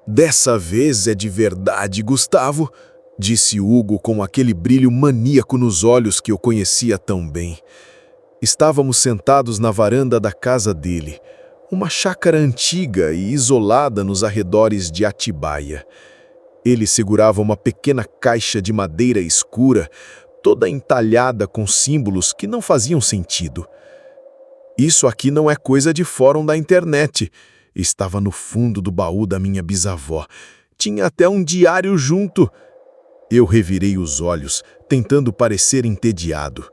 Dessa vez é de verdade, Gustavo, disse Hugo com aquele brilho maníaco nos olhos que eu conhecia tão bem. Estávamos sentados na varanda da casa dele, uma chácara antiga e isolada nos arredores de Atibaia. Ele segurava uma pequena caixa de madeira escura, toda entalhada com símbolos que não faziam sentido. Isso aqui não é coisa de fórum da internet. Estava no fundo do baú da minha bisavó. Tinha até um diário junto. Eu revirei os olhos, tentando parecer entediado.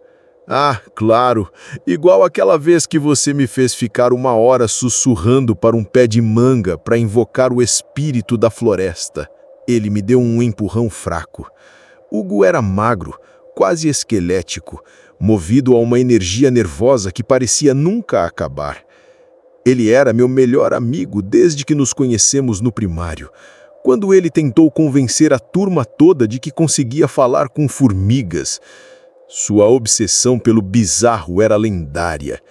Ah, claro, igual aquela vez que você me fez ficar 1 hora sussurrando para um pé de manga para invocar o espírito da floresta. Ele me deu um empurrão fraco. Hugo era magro, quase esquelético, movido a uma energia nervosa que parecia nunca acabar. Ele era meu melhor amigo desde que nos conhecemos no primário, quando ele tentou convencer a turma toda de que conseguia falar com formigas. Sua obsessão pelo bizarro era lendária.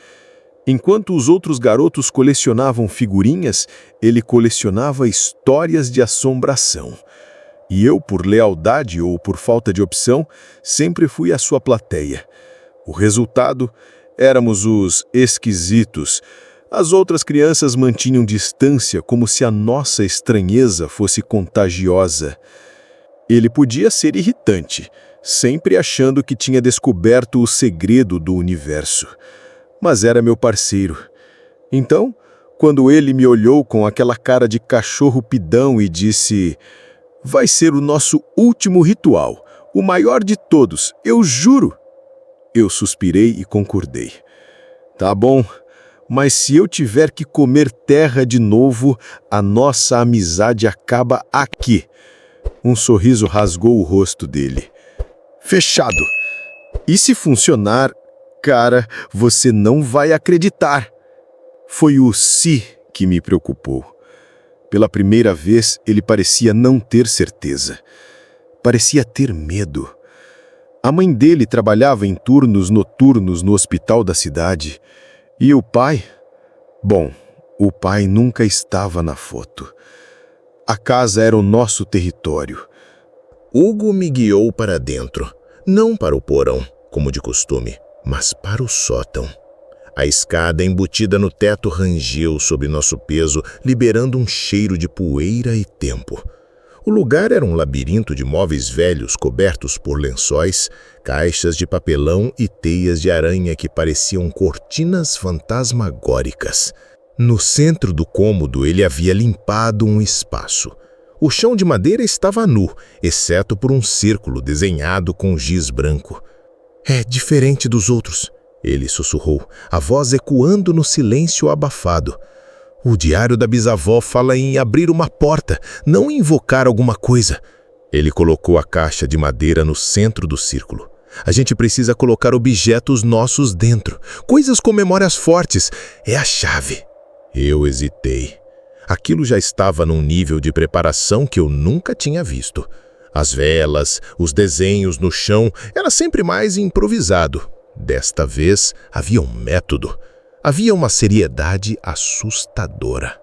Enquanto os outros garotos colecionavam figurinhas, ele colecionava histórias de assombração. E eu, por lealdade ou por falta de opção, sempre fui a sua plateia. O resultado? Éramos os esquisitos. As outras crianças mantinham distância como se a nossa estranheza fosse contagiosa. Ele podia ser irritante, sempre achando que tinha descoberto o segredo do universo. Mas era meu parceiro. Então, quando ele me olhou com aquela cara de cachorro pidão e disse: "Vai ser o nosso último ritual, o maior de todos, eu juro." Eu suspirei e concordei. Tá bom, mas se eu tiver que comer terra de novo, a nossa amizade acaba aqui. Um sorriso rasgou o rosto dele. Fechado. E se funcionar, cara, você não vai acreditar. Foi o "se" que me preocupou. Pela primeira vez, ele parecia não ter certeza. Parecia ter medo. A mãe dele trabalhava em turnos noturnos no hospital da cidade. E o pai? Bom, o pai nunca estava na foto. A casa era o nosso território. Hugo me guiou para dentro, não para o porão, como de costume, mas para o sótão. A escada embutida no teto rangiu sob nosso peso, liberando um cheiro de poeira e tempo. O lugar era um labirinto de móveis velhos cobertos por lençóis, caixas de papelão e teias de aranha que pareciam cortinas fantasmagóricas. No centro do cômodo ele havia limpado um espaço. O chão de madeira estava nu, exceto por um círculo desenhado com giz branco. "É diferente dos outros", ele sussurrou, a voz ecoando no silêncio abafado. "O diário da bisavó fala em abrir uma porta, não invocar alguma coisa." Ele colocou a caixa de madeira no centro do círculo. "A gente precisa colocar objetos nossos dentro, coisas com memórias fortes. É a chave." Eu hesitei. Aquilo já estava num nível de preparação que eu nunca tinha visto. As velas, os desenhos no chão, era sempre mais improvisado. Desta vez havia um método. Havia uma seriedade assustadora.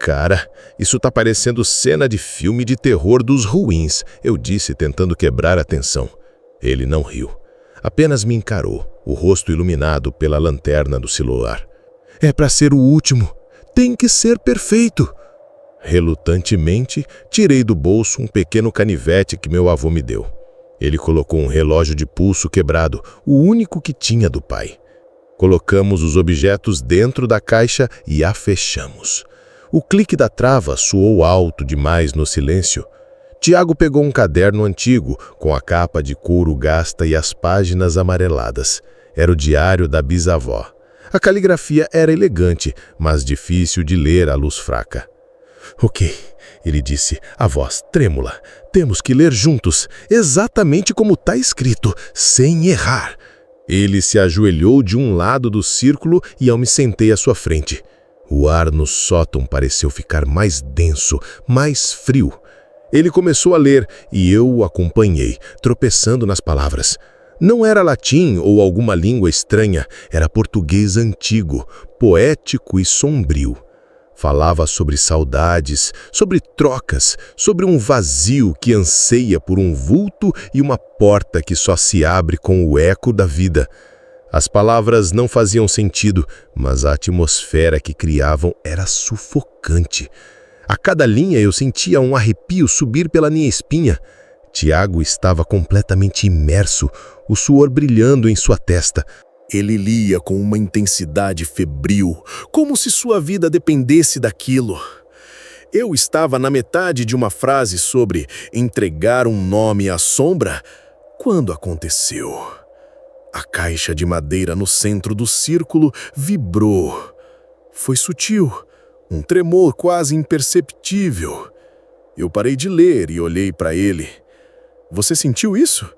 "Cara, isso tá parecendo cena de filme de terror dos ruins", eu disse, tentando quebrar a tensão. Ele não riu. Apenas me encarou, o rosto iluminado pela lanterna do celular. "É para ser o último. Tem que ser perfeito." Relutantemente, tirei do bolso um pequeno canivete que meu avô me deu. Ele colocou um relógio de pulso quebrado, o único que tinha do pai. Colocamos os objetos dentro da caixa e a fechamos. O clique da trava soou alto demais no silêncio. Tiago pegou um caderno antigo, com a capa de couro gasta e as páginas amareladas. Era o diário da bisavó. A caligrafia era elegante, mas difícil de ler à luz fraca. "Ok", ele disse, a voz trêmula. "Temos que ler juntos, exatamente como está escrito, sem errar." Ele se ajoelhou de um lado do círculo e eu me sentei à sua frente. O ar no sótão pareceu ficar mais denso, mais frio. Ele começou a ler e eu o acompanhei, tropeçando nas palavras. Não era latim ou alguma língua estranha, era português antigo, poético e sombrio. Falava sobre saudades, sobre trocas, sobre um vazio que anseia por um vulto e uma porta que só se abre com o eco da vida. As palavras não faziam sentido, mas a atmosfera que criavam era sufocante. A cada linha eu sentia um arrepio subir pela minha espinha. Tiago estava completamente imerso, o suor brilhando em sua testa. Ele lia com uma intensidade febril, como se sua vida dependesse daquilo. Eu estava na metade de uma frase sobre entregar um nome à sombra, quando aconteceu. A caixa de madeira no centro do círculo vibrou. Foi sutil, um tremor quase imperceptível. Eu parei de ler e olhei para ele. Você sentiu isso?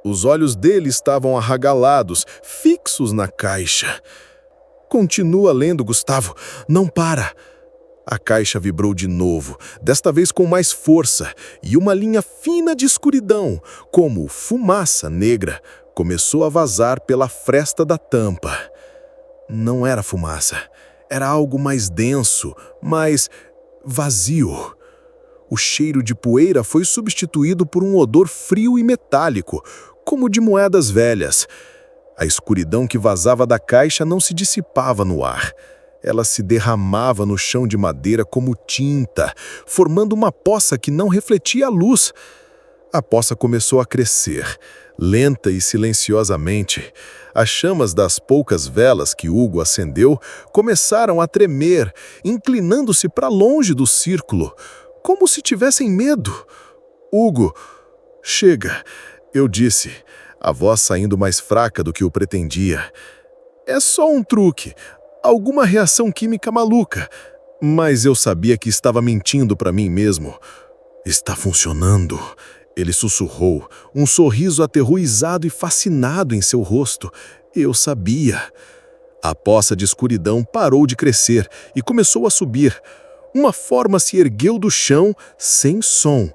Os olhos dele estavam arregalados, fixos na caixa. Continua lendo, Gustavo. Não para. A caixa vibrou de novo, desta vez com mais força, e uma linha fina de escuridão, como fumaça negra, começou a vazar pela fresta da tampa. Não era fumaça. Era algo mais denso, mais vazio. O cheiro de poeira foi substituído por um odor frio e metálico, como de moedas velhas. A escuridão que vazava da caixa não se dissipava no ar. Ela se derramava no chão de madeira como tinta, formando uma poça que não refletia a luz. A poça começou a crescer, lenta e silenciosamente. As chamas das poucas velas que Hugo acendeu começaram a tremer, inclinando-se para longe do círculo, como se tivessem medo. Hugo, chega, eu disse, a voz saindo mais fraca do que eu pretendia. É só um truque, alguma reação química maluca, mas eu sabia que estava mentindo para mim mesmo. Está funcionando, ele sussurrou, um sorriso aterrorizado e fascinado em seu rosto. Eu sabia. A poça de escuridão parou de crescer e começou a subir. Uma forma se ergueu do chão sem som.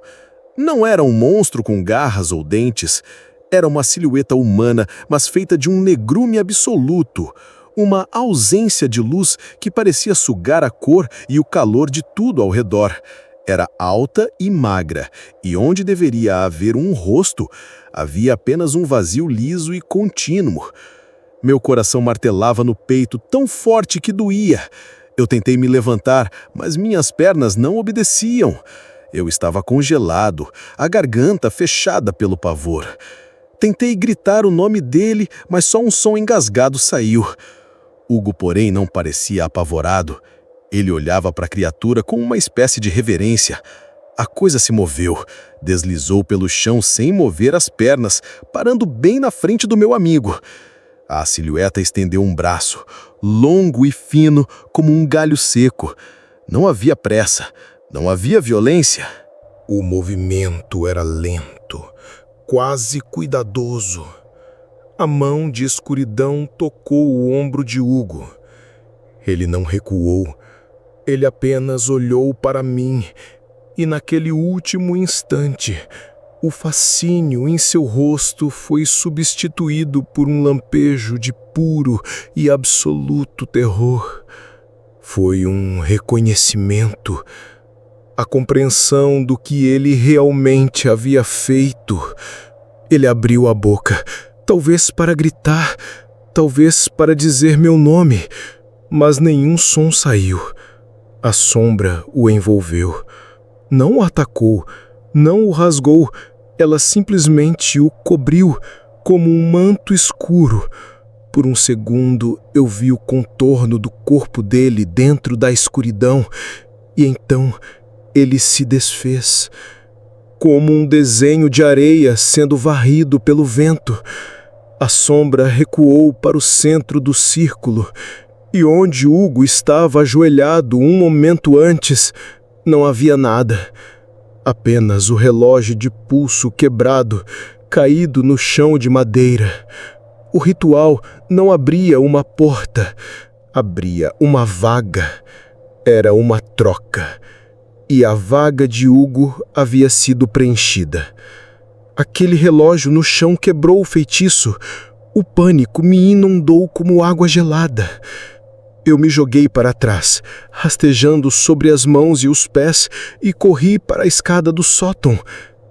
Não era um monstro com garras ou dentes. Era uma silhueta humana, mas feita de um negrume absoluto. Uma ausência de luz que parecia sugar a cor e o calor de tudo ao redor. Era alta e magra, e onde deveria haver um rosto, havia apenas um vazio liso e contínuo. Meu coração martelava no peito tão forte que doía. Eu tentei me levantar, mas minhas pernas não obedeciam. Eu estava congelado, a garganta fechada pelo pavor. Tentei gritar o nome dele, mas só um som engasgado saiu. Hugo, porém, não parecia apavorado. Ele olhava para a criatura com uma espécie de reverência. A coisa se moveu, deslizou pelo chão sem mover as pernas, parando bem na frente do meu amigo. A silhueta estendeu um braço, longo e fino como um galho seco. Não havia pressa, não havia violência. O movimento era lento, quase cuidadoso. A mão de escuridão tocou o ombro de Hugo. Ele não recuou, ele apenas olhou para mim, e naquele último instante, o fascínio em seu rosto foi substituído por um lampejo de puro e absoluto terror. Foi um reconhecimento, a compreensão do que ele realmente havia feito. Ele abriu a boca, talvez para gritar, talvez para dizer meu nome, mas nenhum som saiu. A sombra o envolveu. Não o atacou, não o rasgou, ela simplesmente o cobriu como um manto escuro. Por um segundo eu vi o contorno do corpo dele dentro da escuridão, e então ele se desfez, como um desenho de areia sendo varrido pelo vento. A sombra recuou para o centro do círculo, e onde Hugo estava ajoelhado um momento antes, não havia nada. Apenas o relógio de pulso quebrado, caído no chão de madeira. O ritual não abria uma porta, abria uma vaga. Era uma troca. E a vaga de Hugo havia sido preenchida. Aquele relógio no chão quebrou o feitiço. O pânico me inundou como água gelada. Eu me joguei para trás, rastejando sobre as mãos e os pés, e corri para a escada do sótão.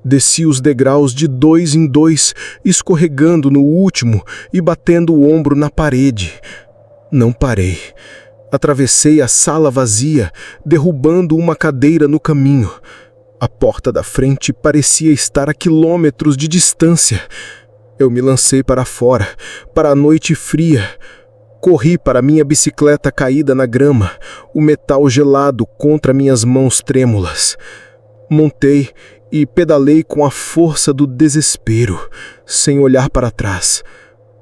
Desci os degraus de 2 em 2, escorregando no último e batendo o ombro na parede. Não parei. Atravessei a sala vazia, derrubando uma cadeira no caminho. A porta da frente parecia estar a quilômetros de distância. Eu me lancei para fora, para a noite fria. Corri para minha bicicleta caída na grama, o metal gelado contra minhas mãos trêmulas. Montei e pedalei com a força do desespero, sem olhar para trás.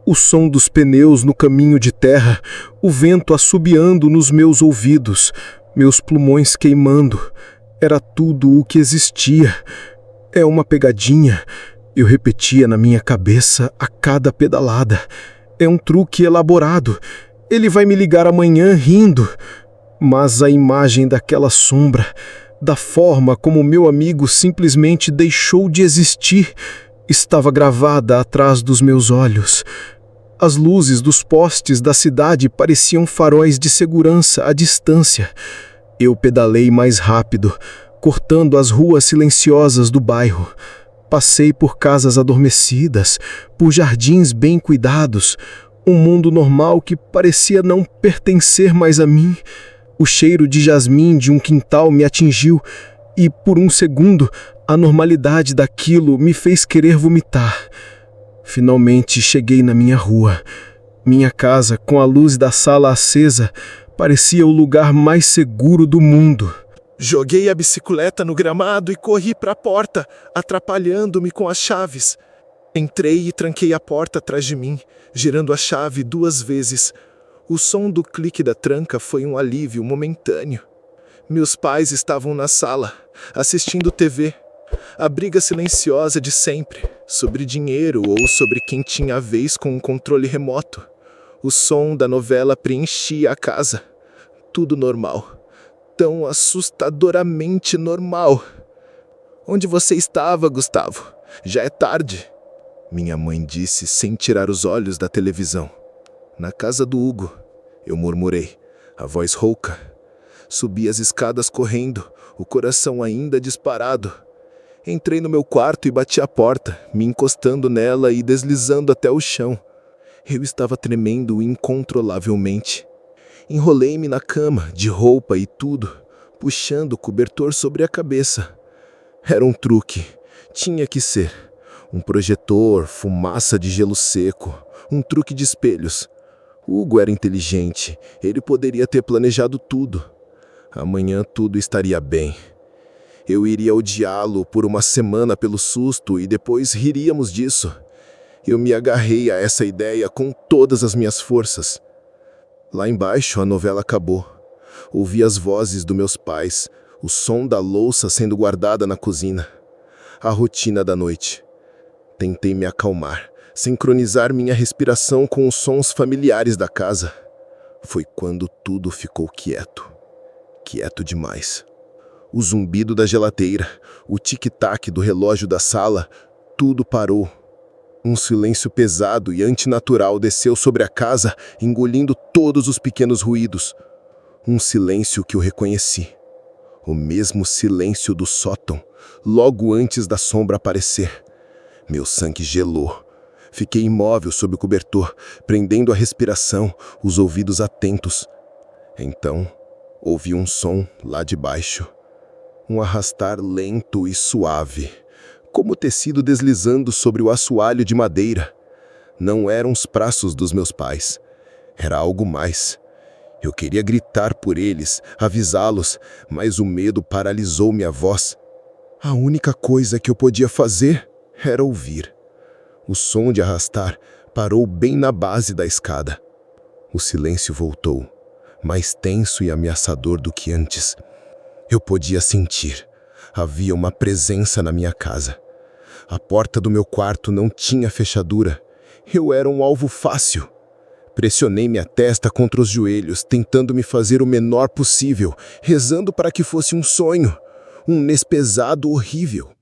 O som dos pneus no caminho de terra, o vento assobiando nos meus ouvidos, meus pulmões queimando. Era tudo o que existia. É uma pegadinha, eu repetia na minha cabeça a cada pedalada. É um truque elaborado. Ele vai me ligar amanhã rindo. Mas a imagem daquela sombra, da forma como meu amigo simplesmente deixou de existir, estava gravada atrás dos meus olhos. As luzes dos postes da cidade pareciam faróis de segurança à distância. Eu pedalei mais rápido, cortando as ruas silenciosas do bairro. Passei por casas adormecidas, por jardins bem cuidados, um mundo normal que parecia não pertencer mais a mim. O cheiro de jasmim de um quintal me atingiu e, por um segundo, a normalidade daquilo me fez querer vomitar. Finalmente cheguei na minha rua. Minha casa, com a luz da sala acesa, parecia o lugar mais seguro do mundo. Joguei a bicicleta no gramado e corri para a porta, atrapalhando-me com as chaves. Entrei e tranquei a porta atrás de mim, girando a chave 2 vezes. O som do clique da tranca foi um alívio momentâneo. Meus pais estavam na sala, assistindo TV. A briga silenciosa de sempre, sobre dinheiro ou sobre quem tinha a vez com um controle remoto. O som da novela preenchia a casa. Tudo normal. Tão assustadoramente normal. Onde você estava, Gustavo? Já é tarde. Minha mãe disse sem tirar os olhos da televisão. Na casa do Hugo, eu murmurei, a voz rouca. Subi as escadas correndo, o coração ainda disparado. Entrei no meu quarto e bati a porta, me encostando nela e deslizando até o chão. Eu estava tremendo incontrolavelmente. Enrolei-me na cama, de roupa e tudo, puxando o cobertor sobre a cabeça. Era um truque. Tinha que ser. Um projetor, fumaça de gelo seco, um truque de espelhos. Hugo era inteligente. Ele poderia ter planejado tudo. Amanhã tudo estaria bem. Eu iria odiá-lo por uma semana pelo susto e depois riríamos disso. Eu me agarrei a essa ideia com todas as minhas forças. Lá embaixo a novela acabou. Ouvi as vozes dos meus pais, o som da louça sendo guardada na cozinha. A rotina da noite. Tentei me acalmar, sincronizar minha respiração com os sons familiares da casa. Foi quando tudo ficou quieto. Quieto demais. O zumbido da geladeira, o tic-tac do relógio da sala, tudo parou. Um silêncio pesado e antinatural desceu sobre a casa, engolindo todos os pequenos ruídos. Um silêncio que eu reconheci. O mesmo silêncio do sótão, logo antes da sombra aparecer. Meu sangue gelou. Fiquei imóvel sob o cobertor, prendendo a respiração, os ouvidos atentos. Então, ouvi um som lá de baixo. Um arrastar lento e suave, como tecido deslizando sobre o assoalho de madeira. Não eram os braços dos meus pais. Era algo mais. Eu queria gritar por eles, avisá-los, mas o medo paralisou minha voz. A única coisa que eu podia fazer era ouvir. O som de arrastar parou bem na base da escada. O silêncio voltou, mais tenso e ameaçador do que antes. Eu podia sentir. Havia uma presença na minha casa. A porta do meu quarto não tinha fechadura. Eu era um alvo fácil. Pressionei minha testa contra os joelhos, tentando me fazer o menor possível, rezando para que fosse um sonho, um nespesado horrível.